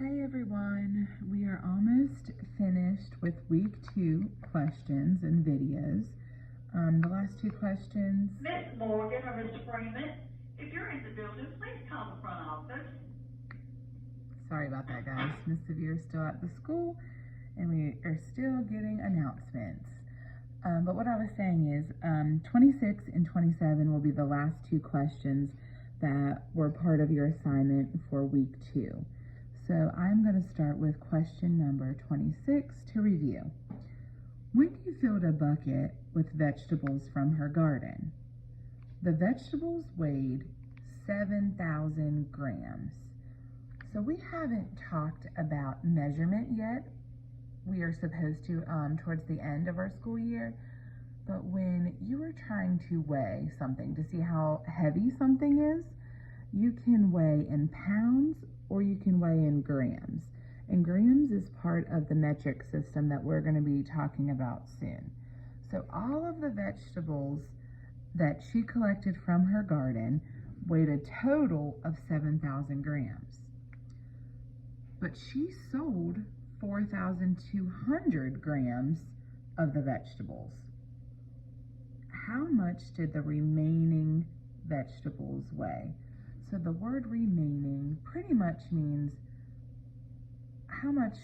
Hey everyone, we are almost finished with week 2 questions and videos. The last 2 questions. Miss Morgan or Mr. Freeman, if you're in the building, please call the front office. Sorry about that, guys. Miss Sevier is still at the school and we are still getting announcements. But what I was saying is 26 and 27 will be the last 2 questions that were part of your assignment for week 2. So I'm going to start with question number 26 to review. Wendy filled a bucket with vegetables from her garden. The vegetables weighed 7,000 grams. So we haven't talked about measurement yet. We are supposed to towards the end of our school year. But when you are trying to weigh something to see how heavy something is, you can weigh in pounds or you can weigh in grams. And grams is part of the metric system that we're going to be talking about soon. So all of the vegetables that she collected from her garden weighed a total of 7,000 grams. But she sold 4,200 grams of the vegetables. How much did the remaining vegetables weigh? So the word remaining pretty much means how much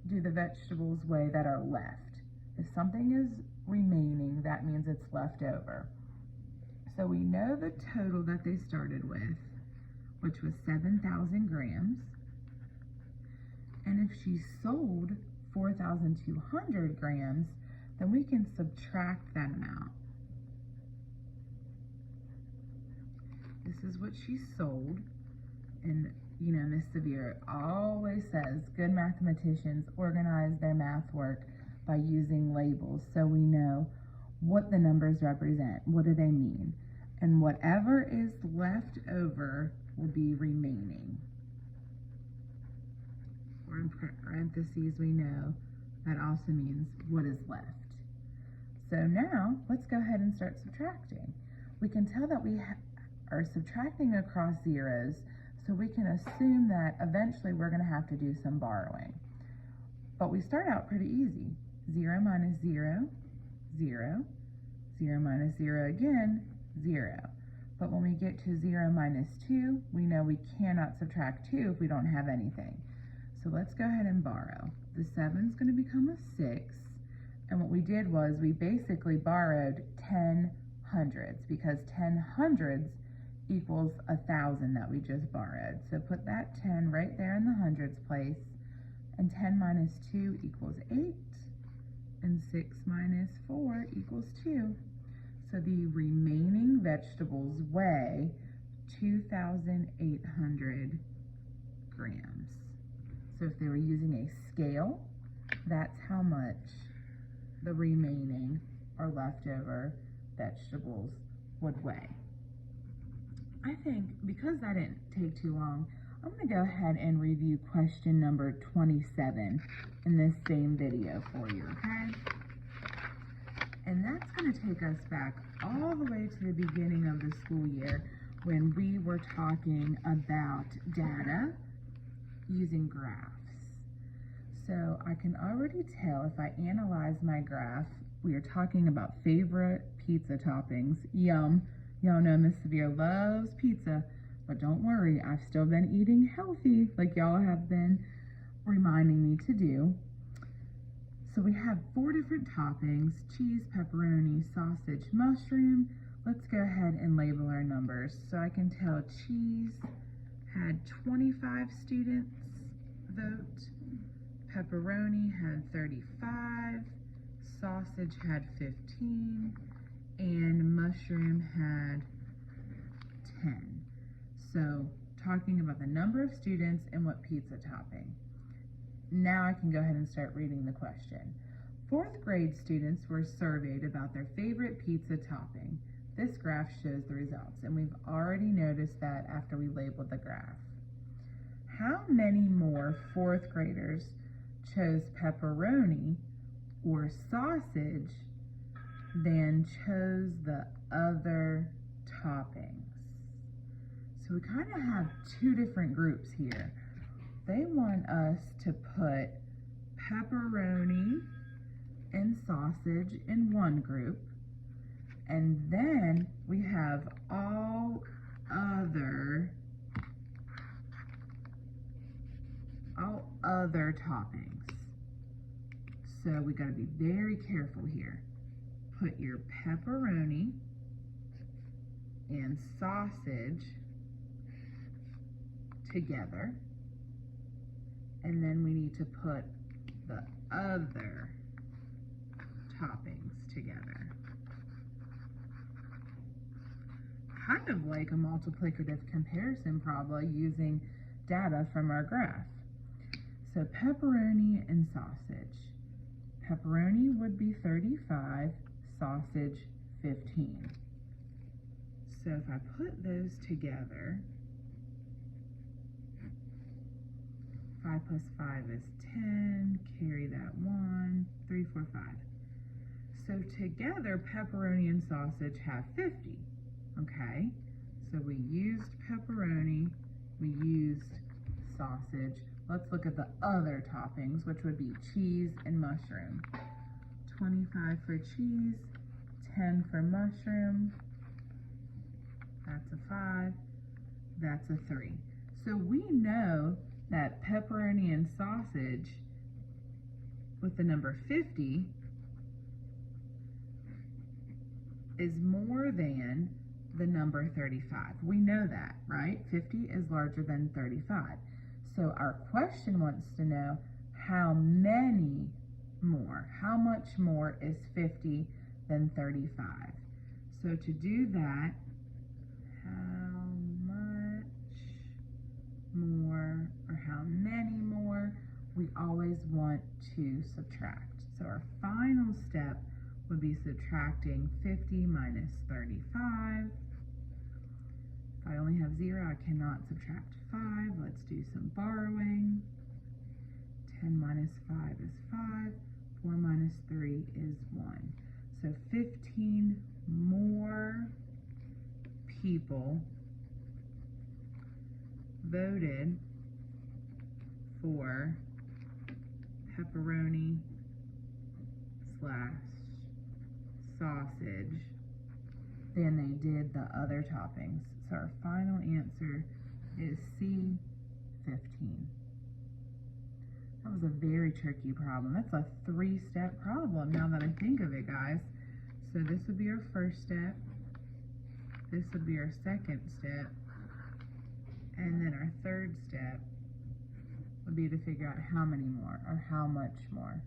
do the vegetables weigh that are left. If something is remaining, that means it's left over. So we know the total that they started with, which was 7,000 grams. And if she sold 4,200 grams, then we can subtract that amount. This is what she sold. And you know, Miss Sevier always says good mathematicians organize their math work by using labels so we know what the numbers represent. What do they mean? And whatever is left over will be remaining. Or in parentheses, we know that also means what is left. So now let's go ahead and start subtracting. We can tell that we are subtracting across zeros, so we can assume that eventually we're going to have to do some borrowing. But we start out pretty easy. 0 minus 0, 0. 0 minus 0 again, 0. But when we get to 0 minus 2, we know we cannot subtract 2 if we don't have anything. So let's go ahead and borrow. The 7 is going to become a 6. And what we did was we basically borrowed 10 hundredths because 10 hundredths equals 1,000 that we just borrowed. So put that 10 right there in the hundreds place. And 10 minus 2 equals 8. And 6 minus 4 equals 2. So the remaining vegetables weigh 2,800 grams. So if they were using a scale, that's how much the remaining or leftover vegetables would weigh. I think because that didn't take too long, I'm going to go ahead and review question number 27 in this same video for you, okay? And that's going to take us back all the way to the beginning of the school year when we were talking about data using graphs. So I can already tell if I analyze my graph, we are talking about favorite pizza toppings. Yum. Y'all know Miss Sevier loves pizza, but don't worry, I've still been eating healthy like y'all have been reminding me to do. So we have 4 different toppings: cheese, pepperoni, sausage, mushroom. Let's go ahead and label our numbers. So I can tell cheese had 25 students vote, pepperoni had 35, sausage had 15, and mushroom had 10. So talking about the number of students and what pizza topping. Now I can go ahead and start reading the question. 4th grade students were surveyed about their favorite pizza topping. This graph shows the results, and we've already noticed that after we labeled the graph. How many more 4th graders chose pepperoni or sausage than chose the other toppings? So we kind of have 2 different groups here. they want us to put pepperoni and sausage in one group, and then we have all other toppings. So we gotta be very careful here. Put your pepperoni and sausage together, and then we need to put the other toppings together. Kind of like a multiplicative comparison problem using data from our graph. So pepperoni and sausage. Pepperoni would be 35, sausage 15. So if I put those together, 5 plus 5 is 10, carry that 1, 3, 4, 5. So together, pepperoni and sausage have 50, okay? So we used pepperoni, we used sausage. Let's look at the other toppings, which would be cheese and mushroom. 25 for cheese, 10 for mushroom. That's a 5, that's a 3. So we know that pepperoni and sausage with the number 50 is more than the number 35. We know that, right? 50 is larger than 35. So our question wants to know how many more, how much more is 50 than 35? So to do that, how much more or how many more, we always want to subtract. So our final step would be subtracting 50 minus 35. If I only have 0, I cannot subtract 5. Let's do some borrowing. 10 minus 5 is 5. 4 minus 3 is 1. So 15 more people voted for pepperoni / sausage than they did the other toppings. So our final answer is C, 15. That was a very tricky problem. That's a 3-step problem now that I think of it, guys. So this would be our first step. This would be our second step. And then our third step would be to figure out how many more or how much more.